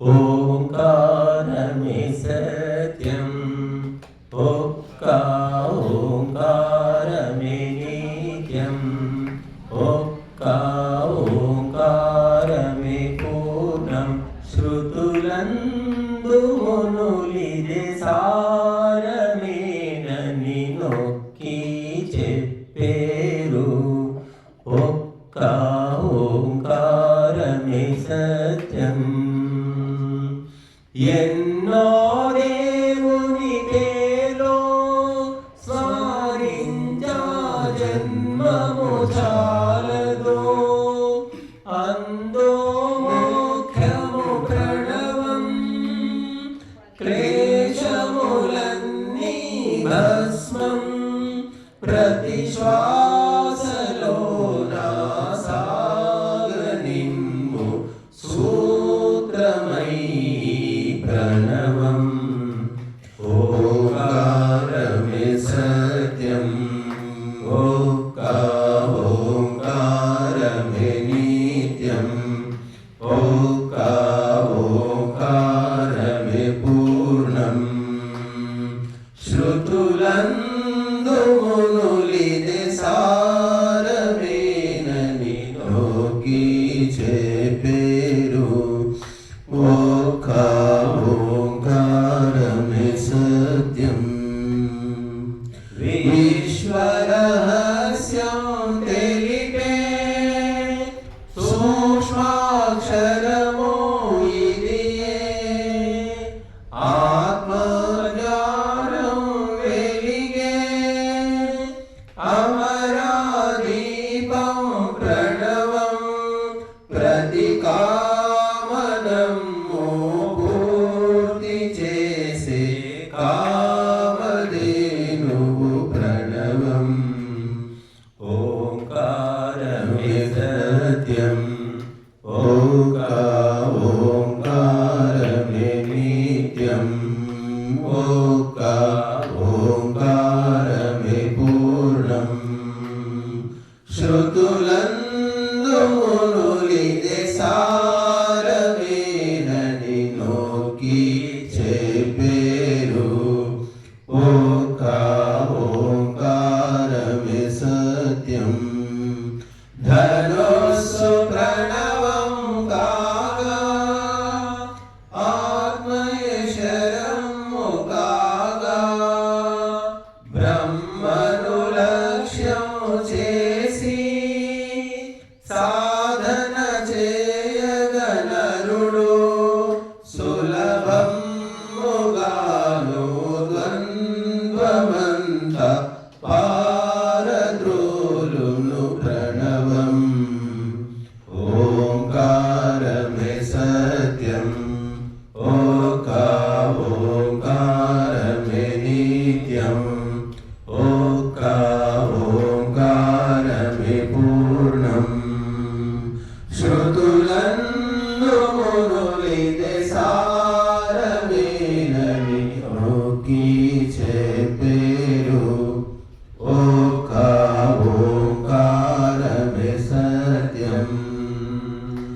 ఓంకారమే సత్యం, ఒక్క ఓంకారమే నిత్యం, ఒక్క ఓంకారమే పూర్ణం. శృతులందు మునులిదే సారమేనని నొక్కి చెప్పేరు. ఒక్క ఓంకారమే సత్యం. ఎన్నో దేవుని పేలో స్మరించా జన్మము చాలదో, అందో మోక్షము ప్రణవం. క్లేశములన్నీ భస్మం, ప్రతి శ్వాసలో నా సాగనిమ్ము సూత్రమై ప్రణవం. ఓంకారమే సత్యం, ఒక్క ఓంకారమే నిత్యం, ఒక్క ఓంకారమే పూర్ణం. శృతులందు మునులిదే సారమేనని నొక్కి చెప్పేరు. ఒక్క ఓంకారమే సత్యం. విశ్వరహస్యం తెలిపే సూక్ష్మాక్షరమో ఇదియే, ఆత్మజ్ఞానం వెలిగే అమరాదీపం ప్రణవం. ప్రతి కామనము పూర్తి చేసే కామధేనువు ప్రణవం. ఓంకారమే సత్యం, ఒక్క ఓంకారమే నిత్యం, ఒక్క ఓంకారమే పూర్ణం. శృతులందు మునులిదే సారమేనని నొక్కి చెప్పేరు. ఒక్క ఓంకారమే సత్యం. ధనుస్సు ప్రణవం కాగా, ఆత్మయశరము కాగా, బ్రహ్మను లక్ష్యం చేసి సాధన చేయగనరుడు. సులభముగాను ద్వంద్వమంత పారద్రోలును ప్రణవం. ఓంకారమే సత్యం, ఒక్క ఓంకారమే నిత్యం, ఒక్క